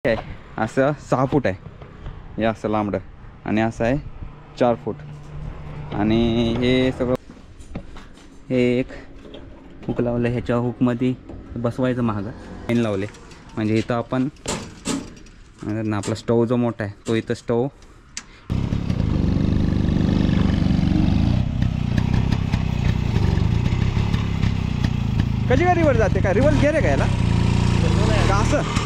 आहे असं 6 फूट आहे, हे असं लांबडं, आणि असं आहे 4 फूट. आणि हे सगळं हे एक हुक लावलं, ह्याच्या हुकमध्ये बसवायचं महागं पेन लावले. म्हणजे इथं आपण आपला स्टोव जो मोठा आहे तो इथं स्टोव कशी काय रिव्हर जाते का? रिव्हर गेले का याला का असं?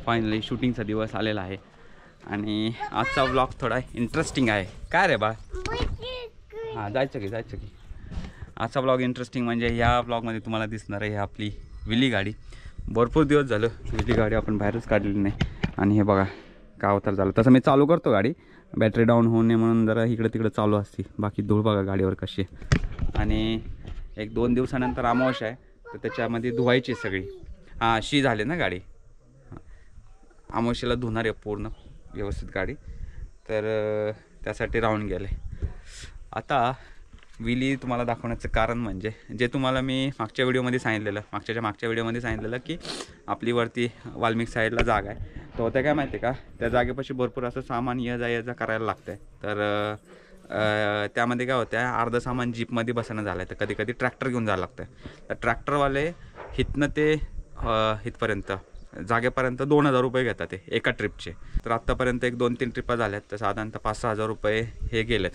फायनली शूटिंगचा दिवस आलेला आहे आणि आजचा व्लॉग थोडा इंटरेस्टिंग आहे. काय रे बा? हां जायचं की आजचा व्लॉग इंटरेस्टिंग म्हणजे ह्या व्लॉगमध्ये तुम्हाला दिसणार आहे आपली विली गाडी. भरपूर दिवस झालं विली गाडी आपण बाहेरच काढलेली नाही. आणि हे बघा काय अवतार झालं. तसं मी चालू करतो गाडी, बॅटरी डाऊन होऊ नये म्हणून जरा इकडे तिकडे चालू असते. बाकी धूळ बघा गाडीवर कशी आहे. आणि 1-2 दिवसानंतर अमावस्या आहे तर त्याच्यामध्ये धुवायची सगळी. हां शी झाली ना गाडी, अमावस्येला धुणार आहे पूर्ण व्यवस्थित गाडी, तर त्यासाठी राहून गेले. आता विली तुम्हाला दाखवण्याचं कारण म्हणजे जे तुम्हाला मी मागच्या व्हिडिओमध्ये सांगितलेलं की आपली वरती वाल्मिक साईडला जागा आहे. तर होतं काय माहिती आहे का, त्या जागेपाशी भरपूर असं सामान ये जा करायला लागतं आहे. तर त्यामध्ये काय होतं आहे, अर्धं सामान जीपमध्ये बसणं झालं आहे, तर कधी कधी ट्रॅक्टर घेऊन जायला लागतं आहे. तर ट्रॅक्टरवाले इथनं ते इथपर्यंत जागेपर्यंत 2,000 रुपये घेतात ते एका ट्रिपचे. तर आत्तापर्यंत 1-2-3 ट्रिपा झाल्यात, तर साधारणतः 5-6 हजार रुपये हे गेलेत.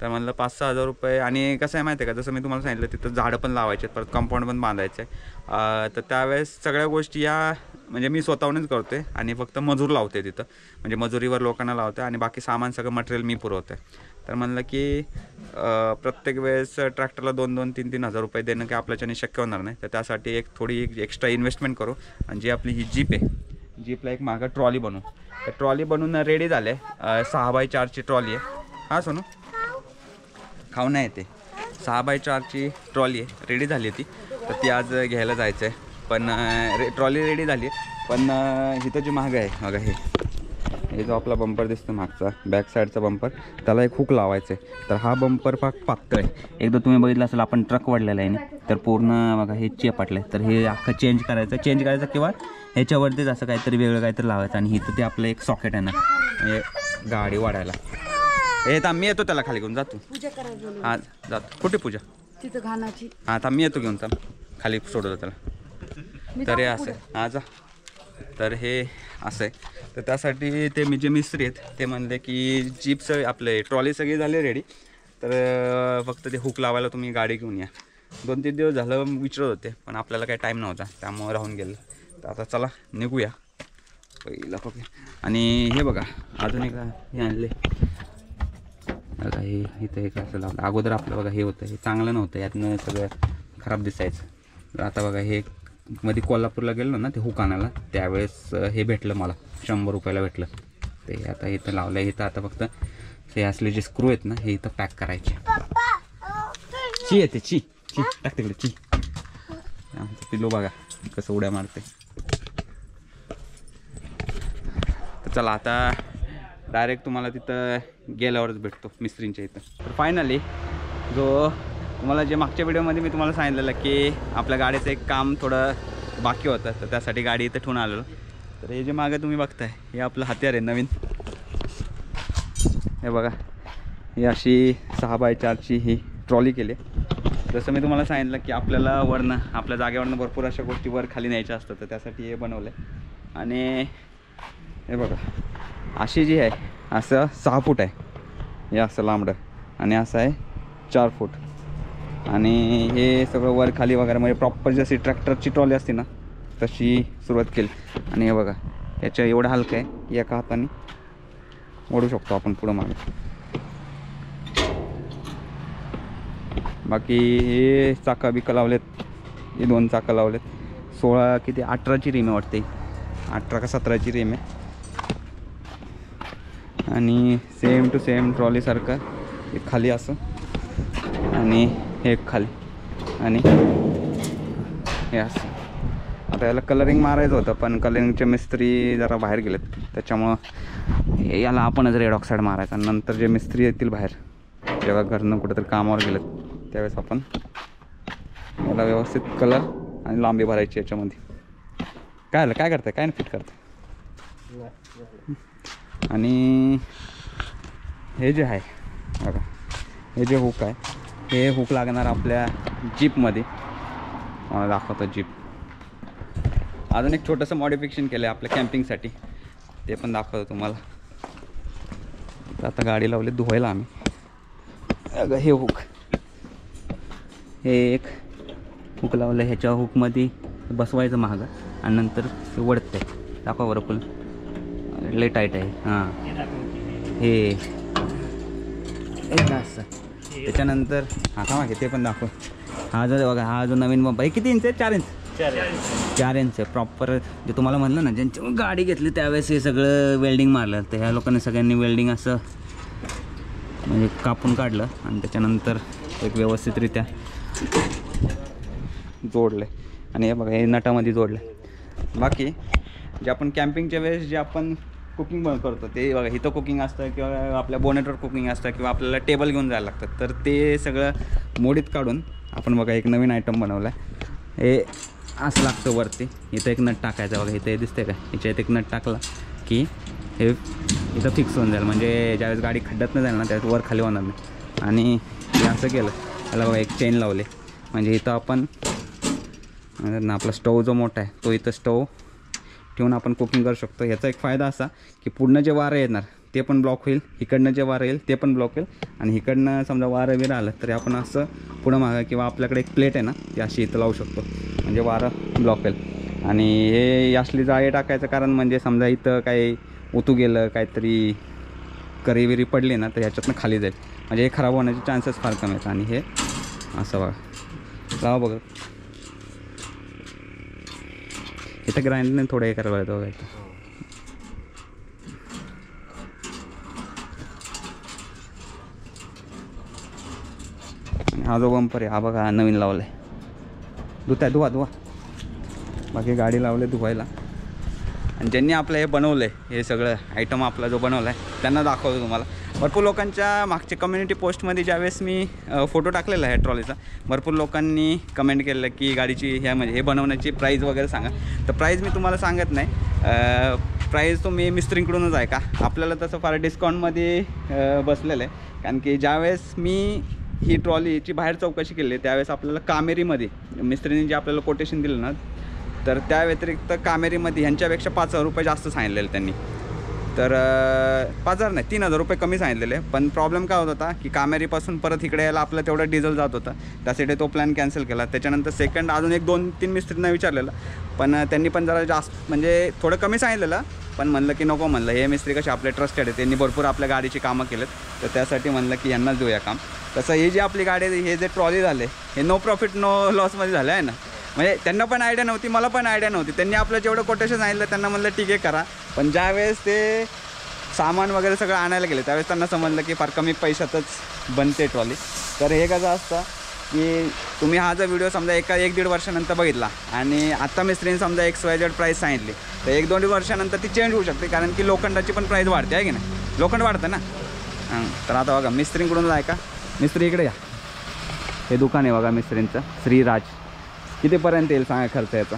तर म्हणलं 5-6 हजार रुपये. आणि कसं आहे माहिती आहे का, जसं मी तुम्हाला सांगितलं तिथं झाडं पण लावायचे आहेत, परत कंपाऊंड पण बांधायचं आहे. तर त्यावेळेस सगळ्या गोष्टी या म्हणजे मी स्वतःहूनच करतो आहे आणि फक्त मजूर लावते तिथं, म्हणजे मजुरीवर लोकांना लावते आणि बाकी सामान सगळं मटेरियल मी पुरवतो आहे. तर म्हणलं की प्रत्येक वेळेस ट्रॅक्टरला 2-3 हजार रुपये देणं काही आपल्याच्याने शक्य होणार नाही. तर त्यासाठी एक थोडी एक्स्ट्रा इन्व्हेस्टमेंट करू आणि जी आपली ही जीप आहे, जीपला एक मागं ट्रॉली बनवू. तर ट्रॉली बनवून रेडी झाले. 6x4ची ट्रॉली आहे. हां सोनू खाऊ नाही येते. 6x4ची ट्रॉली आहे, रेडी झाली ती. तर ती आज घ्यायला जायचं आहे. पण ट्रॉली रेडी झाली आहे, पण इथं जी महाग आहे बघा, हे जो आपला बंपर दिसतो मागचा बॅक साईडचा बंपर, त्याला एक हुक लावायचं आहे. तर हा बंपर पातळ आहे. एकदा तुम्ही बघितलं असेल आपण ट्रक वाढलेला आहे ना, तर पूर्ण बघा हे चेपाटलं आहे. तर हे अख्खं चेंज करायचं किंवा ह्याच्यावरतीच असं काहीतरी वेगळं काहीतरी लावायचं. आणि इथं ते आपलं एक सॉकेट आहे ना, म्हणजे गाडी वाढायला. हे तर मी येतो त्याला खाली घेऊन जातो. हां जातो. कुठे पूजा? तिथं घाणाची. हां तर मी येतो घेऊन, चाल खाली सोडवलं त्याला. तर हे असं आहे. हां जा. तर हे असं आहे. तर त्यासाठी ते जे मिस्त्री आहेत ते म्हणले की जीपचं आपले ट्रॉली सगळी झाली रेडी, तर फक्त ते हुक लावायला तुम्ही गाडी घेऊन या. 2-3 दिवस झालं विचारत होते, पण आपल्याला काही टाईम नव्हता, त्यामुळे राहून गेलं. तर आता चला निघूया पहिला फक्त. आणि हे बघा अजून एक हे आणले बघा, हे इथं एक असं लावलं. अगोदर आपलं बघा हे होतं, हे चांगलं नव्हतं, यातनं सगळं खराब दिसायचं. आता बघा हे मध्ये कोल्हापूरला गेलो ना ते हुक आणायला, त्यावेळेस हे भेटलं मला 100 रुपयाला भेटलं. ते आता इथं लावलं आहे. इथं आता फक्त हे असले जे स्क्रू आहेत ना, हे इथं पॅक करायचे. ची येते ची टाक तिकडे ची. आमचं पिल्लू बघा कसं उड्या मारते. तर चला आता डायरेक्ट तुम्हाला तिथं गेल्यावरच भेटतो मिस्त्रींच्या इथं. तर फायनली जो तुम्हाला जे मागच्या व्हिडिओमध्ये मी तुम्हाला सांगितलेलं की आपल्या गाडीचं एक काम थोडं बाकी होतं, तर त्यासाठी गाडी इथं ठेवून आलेलो. तर हे जे मागं तुम्ही बघताय हे आपलं हत्यार आहे नवीन. हे बघा, ही अशी 6x4ची ही ट्रॉली केली. जसं मी तुम्हाला सांगितलं की आपल्याला वरनं आपल्या जागेवरनं भरपूर अशा गोष्टी वर खाली न्यायच्या असतात, तर त्यासाठी हे बनवलं आहे. आणि हे बघा अशी जी आहे असं 6 फूट आहे, हे असं लांबडं, आणि असं आहे 4 फूट. आणि हे सगळं वर खाली वगैरे म्हणजे प्रॉपर जशी ट्रॅक्टरची ट्रॉली असते ना तशी सुरुवात केली. आणि हे बघा याच्या एवढं हलकं आहे की एका हाताने ओढू शकतो आपण पुढं मागे. बाकी हे चाका बिका लावलेत, हे 2 चाका लावलेत. 18ची रिम आहे वाटते, 18 का 17ची रिम आहे. आणि सेम टू सेम ट्रॉलीसारखं हे खाली असं आणि हे खाली आणि हे असं. आता आता याला कलरिंग मारायचं होतं, पण कलरिंगचे मिस्त्री जरा बाहेर गेलेत, त्याच्यामुळं याला आपणच रेड ऑक्साईड मारायचा. नंतर जे मिस्त्री येतील बाहेर, जेव्हा घरनं कुठेतरी कामावर गेलेत, त्यावेळेस आपण याला व्यवस्थित कलर आणि लांबी भरायची याच्यामध्ये. काय आलं, काय करताय, काय फिट करताय? आणि हे जे आहे बघा, हे जे हुक आहे, हे हुक लागणार आपल्या जीपमध्ये. मला दाखवतो जीप. अजून एक छोटंसं मॉडिफिकेशन केलं आहे आपल्या कॅम्पिंगसाठी, ते पण दाखवतो तुम्हाला. तर आता गाडी लावली धुवायला आम्ही. अगं हे हुक, हे एक हुक लावलं, ह्याच्या हुकमध्ये बसवायचं महागं आणि नंतर ते वडतं आहे. दाखवा बरं फुल, लय टाईट आहे. हां हे असं. त्याच्यानंतर हा मागे ते पण दाखव. हा जो बघा, हा जो नवीन पंप आहे, किती इंच आहे? 4 इंच. 4 inch proper. जे तुम्हाला म्हणलं ना, ज्यांची गाडी घेतली त्यावेळेस हे सगळं वेल्डिंग मारलं, तर ह्या लोकांनी सगळ्यांनी वेल्डिंग असं म्हणजे कापून काढलं आणि त्याच्यानंतर एक व्यवस्थितरित्या जोडले. आणि हे बघा, हे नटामध्ये जोडले. बाकी जे आपण कॅम्पिंगच्या वेळेस जे आपण कुकिंग पण करतो, ते बघा, इथं कुकिंग असतं किंवा आपल्या बोनेटवर कुकिंग असतं किंवा आपल्याला टेबल घेऊन जायला लागतं, तर ते सगळं मोडीत काढून आपण बघा एक नवीन आयटम बनवला आहे. हे असं लागतं वरती, इथं एक नट टाकायचं बघा, इथं हे दिसते का, ह्याच्यात एक नट टाकला की हे इथं फिक्स होऊन जाईल. म्हणजे ज्यावेळेस गाडी खड्ड्यात नाही जाईल ना, त्यावेळेस वर खाली होणार नाही. आणि हे असं केलं, त्याला बघा एक चेन लावले, म्हणजे इथं आपण ना आपला स्टोव जो मोठा आहे तो इथं स्टोव ठेवून आपण कुकिंग करू शकतो. ह्याचा एक फायदा असा की पूर्ण जे वारं येणार ते पण ब्लॉक होईल, इकडनं जे वारं येईल ते पण ब्लॉक होईल, आणि इकडनं समजा वारं बिरं आलं तरी आपण असं पुढं मागं किंवा आपल्याकडे एक प्लेट आहे ना, ती अशी इथं लावू शकतो, म्हणजे वारं ब्लॉक होईल. आणि हे असली जाळी टाकायचं कारण म्हणजे समजा इथं काही उतू गेलं, काहीतरी करी विरी पडली ना, तर ह्याच्यातनं खाली जाईल, म्हणजे हे खराब होण्याचे चान्सेस फार कमी आहेत. आणि हे असं बघा, लावा बघा, इथं ग्राइंडरने थोडं हे करायला येतं बघा. इथं हा जो बंपर आहे, हा बघा, हा नवीन लावला आहे. धुवा. बाकी गाडी लावले धुवायला. आणि ज्यांनी आपलं हे बनवलं आहे, हे सगळं आयटम आपला जो बनवला आहे, त्यांना दाखवतो तुम्हाला. भरपूर लोकांच्या मागच्या कम्युनिटी पोस्टमध्ये ज्यावेळेस मी फोटो टाकलेला आहे ट्रॉलीचा, भरपूर लोकांनी कमेंट केलं की गाडीची ह्या म्हणजे हे बनवण्याची प्राईज वगैरे सांगा. तर प्राईज मी तुम्हाला सांगत नाही, प्राईज तुम्ही मिस्त्रींकडूनच आहे का. आपल्याला तसं फार डिस्काउंटमध्ये बसलेलं आहे, कारण की ज्यावेळेस मी ही ट्रॉलीची बाहेर चौकशी केली त्यावेळेस आपल्याला कामेरीमध्ये मिस्त्रीने जे आपल्याला कोटेशन दिलं ना, तर त्या व्यतिरिक्त कामेरीमध्ये ह्यांच्यापेक्षा 5,000 रुपये जास्त सांगितलेले त्यांनी. तर 5,000 नाही, 3,000 रुपये कमी सांगितलेले. पण प्रॉब्लेम काय होत होता की कामेरीपासून परत इकडे यायला आपलं तेवढं डिझेल जात होतं, त्यासाठी तो प्लॅन कॅन्सल केला. त्याच्यानंतर सेकंड अजून 1-2-3 मिस्त्रींना विचारलेलं, पण त्यांनी पण जरा जास्त म्हणजे थोडं कमी सांगितलेलं, पण म्हणलं की नको, म्हणलं हे मिस्त्री कसे आपले ट्रस्टेड आहे, त्यांनी भरपूर आपल्या गाडीची कामं केलेत, तर त्यासाठी म्हणलं की यांनाच देऊया काम. तसं ही जी आपली गाडी आहे, हे जे ट्रॉली झाले, हे नो प्रॉफिट नो लॉसमध्ये झालं आहे ना. म्हणजे त्यांना पण आयडिया नव्हती, मला पण आयडिया नव्हती. त्यांनी आपलं जेवढं कोटेशन सांगितलं त्यांना म्हणलं ठीक आहे करा, पण ज्यावेळेस ते सामान वगैरे सगळं आणायला गेले त्यावेळेस त्यांना समजलं की फार कमी पैशातच बनते ट्रॉली. तर हे कसं असतं की तुम्ही हा जर व्हिडिओ समजा 1-1.5 वर्षानंतर बघितला आणि आत्ता मिस्त्रीने समजा XYZ प्राईस सांगितली, तर 1-2 वर्षानंतर ती चेंज होऊ शकते, कारण की लोखंडाची पण प्राईस वाढते आहे की नाही, लोखंड वाढतं ना. तर आता बघा, मिस्त्रींकडून आहे का, मिस्त्री इकडे या. हे दुकान आहे बघा मिस्त्रींचं, श्रीराज. कितीपर्यंत येईल सांगा खर्च याचा?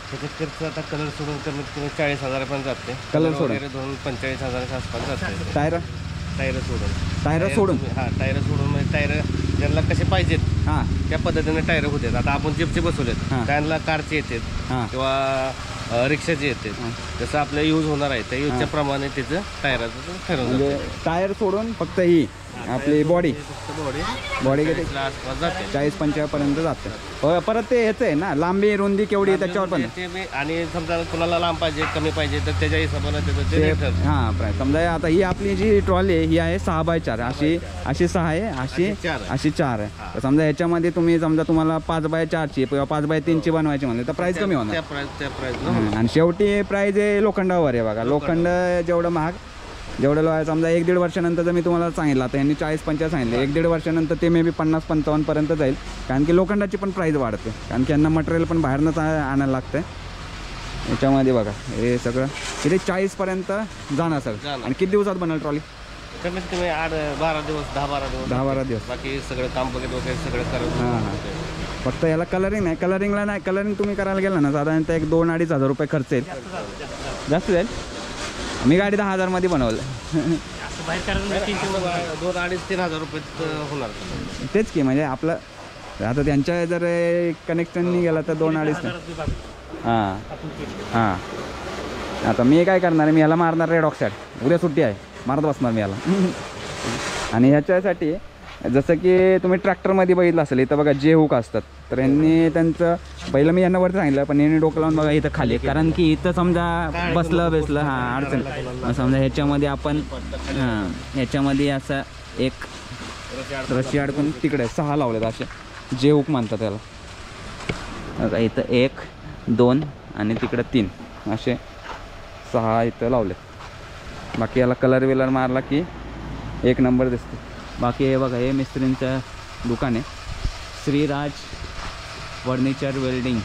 त्याचा खर्च आता कलर सोडून कमीत कमी 40,000 जाते. कलर सोडून 45,000 आसपास जाते. टायर सोडून हां, टायर सोडून म्हणजे टायर ज्यांना कसे पाहिजेत हां त्या पद्धतीने टायर होतात. आता आपण जिपचे बसवलेत, त्यांना कारचे येतात किंवा रिक्षाचे येतात, जसं आपल्या यूज होणार आहे त्या यूजच्या प्रमाणे त्याचं टायराचं ठरवून. म्हणजे टायर सोडून फक्त ही आपली बॉडी किती 40-45 पर्यंत जाते. परत ते ह्याचं आहे ना, लांबी रुंदी केवढी आहे त्याच्यावर पण. आणि समजा कुणाला लांब पाहिजे कमी पाहिजे तर त्याच्या हिशोबाने त्याचं हां प्राईस. समजा आता ही आपली जी ट्रॉली आहे ही आहे 6x4, अशी 6 आहे, अशी 4 आहे. तर समजा ह्याच्यामध्ये तुम्ही समजा तुम्हाला 5x4ची किंवा 5x3ची बनवायची म्हणले तर प्राईस कमी होणार. आणि शेवटी प्राईस आहे लोखंडावर आहे बघा. लोखंड जेवढं महाग जेवढं लो आहे, समजा 1-1.5 वर्षानंतर जर मी तुम्हाला सांगितलं, आता यांनी 40-50 सांगितले, 1-1.5 वर्षानंतर ते मे बी 50-55 पर्यंत जाईल, कारण की लोखंडाची पण प्राईस वाढते, कारण की यांना मटेरियल पण बाहेरनंच आणायला लागतं. याच्यामध्ये बघा हे सगळं किती 40पर्यंत जाणार सगळं. जाणार. आणि किती दिवसात बनल ट्रॉली? कमीत कमी 8-12 दिवस 10-12 दिवस 10-12 दिवस. बाकी सगळं काम बघत वगैरे सगळं हां हां. करून फक्त याला कलरिंग नाही, कलरिंगला नाही, कलरिंग तुम्ही करायला गेला ना साधारणतः 1-2-2.5 हजार रुपये खर्च येईल. जास्त जाईल. मी गाडी 10,000 मध्ये बनवलं. बाहेर करायला 2-2.5-3 हजार रुपये होणार. तेच की म्हणजे आपलं आता त्यांच्या जर कनेक्शननी गेला तर 2-2.5. हां हां. आता मी काय करणार आहे, मी ह्याला मारणार रेड ऑक्साईड. उद्या सुट्टी आहे, मारत बसणार मी ह्याला. आणि ह्याच्यासाठी जसं की तुम्ही ट्रॅक्टरमध्ये बघितलं असेल इथं बघा जे हुक असतात, तर यांनी त्यांचं पहिलं मी यांना वरती सांगितलं, पण यांनी डोकं लावून बघा इथं खाली, कारण की इथं समजा बसलं हां अडचण समजा ह्याच्यामध्ये आपण हां ह्याच्यामध्ये असं एक रशी अडकून तिकडे 6 लावलेत असे जे हुक म्हणतात त्याला. बघा इथं 1 2 आणि तिकडं 3 असे 6 इथं लावले. बाकी याला कलर विलर मारला की 1 नंबर दिसते. बाकी हे बघा हे मिस्त्रींचं दुकान आहे, श्रीराज फर्निचर वेल्डिंग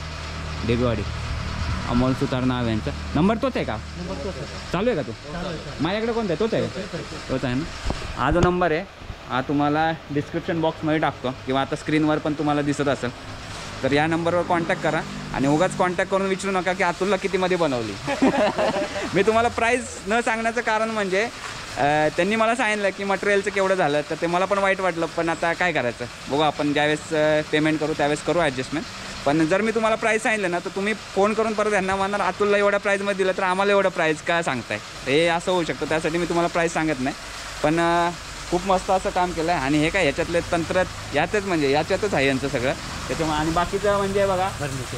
डेगवाडी, अमोल सुतार नाव यांचा. नंबर तोच आहे का? चालू आहे का तो? माझ्याकडे कोणता आहे? तोच आहे का? तोच आहे ना. हा जो नंबर आहे हा तुम्हाला डिस्क्रिप्शन बॉक्समध्ये टाकतो किंवा आता स्क्रीनवर पण तुम्हाला दिसत असेल, तर या नंबरवर कॉन्टॅक्ट करा. आणि उगाच कॉन्टॅक्ट करून विचारू नका की अतुलला कितीमध्ये बनवली. मी तुम्हाला प्राईस न सांगण्याचं कारण म्हणजे त्यांनी मला सांगितलं की मटेरियलचं केवढं झालं, तर ते मला पण वाईट वाटलं. पण आता काय करायचं बघू, आपण ज्यावेळेस पेमेंट करू त्यावेळेस करू ॲडजस्टमेंट. पण जर मी तुम्हाला प्राईस सांगितलं ना, तर तुम्ही फोन करून परत यांना म्हणणार अतुलला एवढ्या प्राईजमध्ये दिलं तर आम्हाला एवढं प्राईस का सांगताय. हे असं होऊ शकतं, त्यासाठी मी तुम्हाला प्राईस सांगत नाही. पण खूप मस्त असं काम केलं आहे. आणि हे काय ह्याच्यातले तंत्र याच्यातच आहे यांचं सगळं त्याच्यामुळे. आणि बाकीचं म्हणजे बघा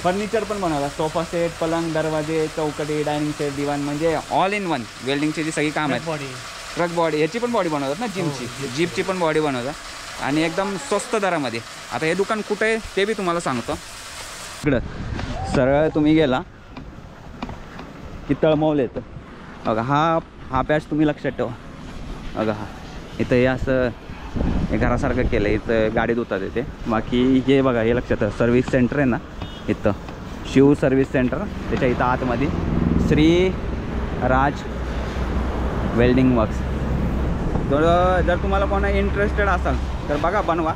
फर्निचर पण बनवलं, सोफा सेट, पलंग, दरवाजे, चौकटी, डायनिंग सेट, दिवाण, म्हणजे ऑल इन वन वेल्डिंगची जी सगळी काम आहेत. ट्रक बॉडी याची पण बॉडी बनवतात ना, जीपची पण बॉडी बनवतात आणि एकदम स्वस्त दरामध्ये. आता हे दुकान कुठे आहे ते बी तुम्हाला सांगतो. इकडं सरळ तुम्ही गेला की तळमवलं येतं बघा. हा पॅच तुम्ही लक्षात ठेवा बघा. हा इथं हे असं हे घरासारखं केलं, इथं गाडी धुतात येते. बाकी हे बघा हे लक्षात ठेवा, सर्व्हिस सेंटर आहे ना इथं, शिव सर्व्हिस सेंटर, त्याच्या इथं आतमध्ये श्री राज वेल्डिंग वर्क्स. जर तुम्हाला कोणा इंटरेस्टेड असाल तर बघा बनवा.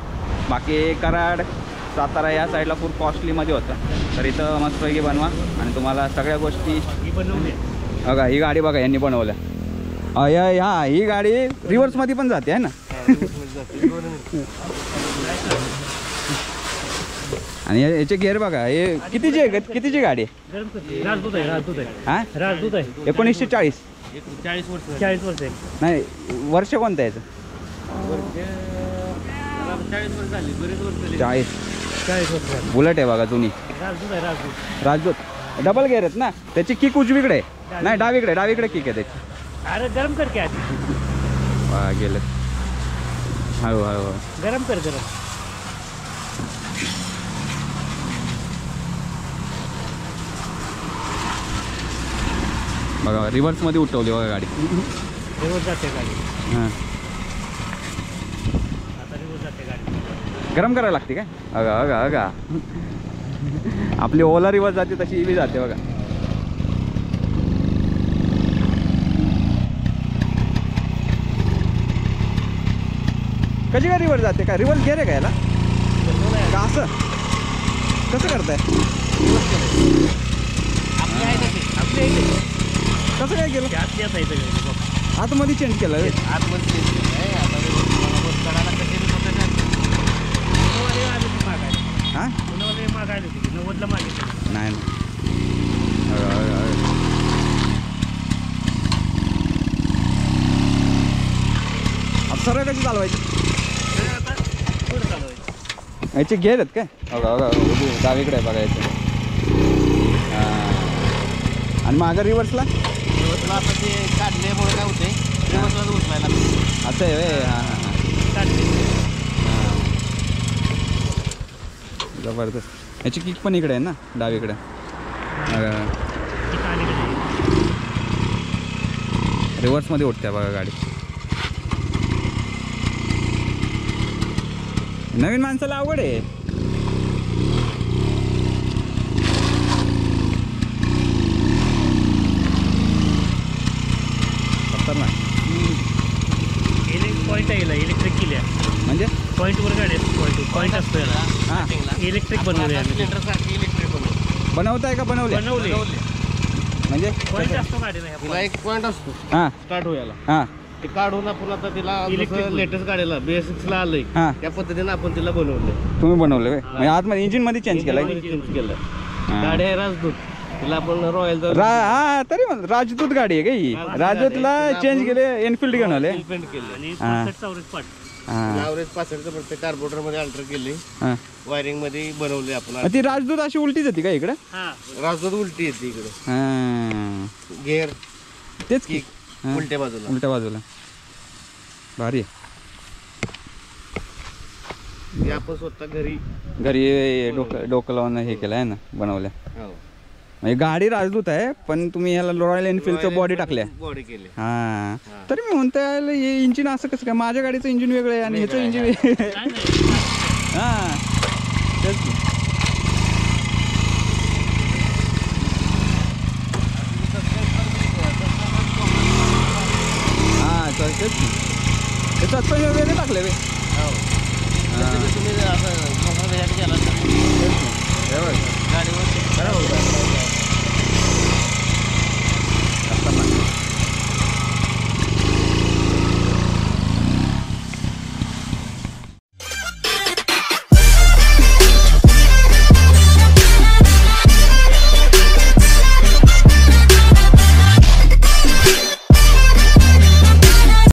बाकी कराड सातारा या साईडला खूप कॉस्टलीमध्ये होतं, तर इथं मस्तपैकी बनवा आणि तुम्हाला सगळ्या गोष्टी बघा. ही गाडी बघा यांनी बनवल्या. ही गाडी रिव्हर्समध्ये पण जाते आहे ना. आणि याचे गेअर बघा, हे कितीची गाडी आहे? हां 1940. 40 वर्ष नाही वर्ष कोणतं याचं? 40 बुलेट आहे बघा जुनी, राजदूत डबल गेअर आहेत ना. त्याची किक उजवीकडे नाही डावीकडे किक आहे त्याची. अरे गरम कर क्या गेलं हळू गरम कर बघा. रिव्हर्समध्ये उठवली बघा गाडी. रिव्हर्स जाते गाडी. हां आता रिव्हर्स जाते गाडी. गरम करायला लागते काय? अगा आपली ओला रिव्हर्स जाते तशी ही बी जाते बघा. कशी काय रिव्हर्स जाते? काय रिव्हर्स गेअर आहे का याला का? असं कसं करताय? कसं काय केलं? आतमध्ये चेंज केलं? हां नाही सरळ कशी चालवायची? याचे गेअर आहेत काय? बघा डावीकडे आहे बघा याचे. हां आणि मागं रिव्हर्सला आता ते काढल्यामुळे काय होते रिव्हर्सला उचलायला असं आहे. हां जबरदस्त. याची किक पण इकडे आहे ना डावीकडे. रिव्हर्समध्ये उठते बघा गाडी. नवीन माणसाला अवघड आहे. आहे इलेक्ट्रिक केली आहे म्हणजे पॉईंटवर गाडी असते पॉईंट असतो याला हां इलेक्ट्रिक बनवले आम्ही सिलेंडरसाठी इलेक्ट्रिक बनवलं. बनवताय का बनवले बनवले म्हणजे पॉईंट असतो गाडीला ह्या तिला एक पॉईंट असतो हां स्टार्ट व्हायला. हां ते काढून आपण आता तिला Electric लेटेस्ट गाडीला BS6 ला आलंय हां त्या पद्धतीने आपण तिला बनवलं. तुम्ही बनवले व्हय? म्हणजे आतमध्ये इंजिनमध्ये चेंज केलं चेंज केलं. हां. गाडी आहे राजदूत, तिला आपण रॉयल हा तरी राजदूत गाडी आहे का ही राजदूतला चेंज केले एनफिल्ड घेऊन आले पेंट केलं. आणि हां. 65 चौरस पाट हां ॲव्हरेज 65 प्रत्येक कार्बोरेटर मध्ये अल्टर केली, हां वायरिंग मध्ये बनवले आपण. मग ती राजदूत अशी उलटीच होती का इकडे हां राजदूत उलटी येते इकडे, हां गेअर तेच की हां. उलट्या बाजूला. उलट्या बाजूला भारी आहे. हे आपण स्वतः घरी घरी डोकं लावून हे केलं आहे ना बनवल्या हो. म्हणजे गाडी राजदूत आहे पण तुम्ही ह्याला रॉयल एनफिल्डचं बॉडी टाकल्या बॉडी केली. हां तरी मी म्हणतोय हे इंजिन असं कसं काय माझ्या गाडीचं इंजिन वेगळं आहे आणि ह्याचं इंजिन हां तेच की.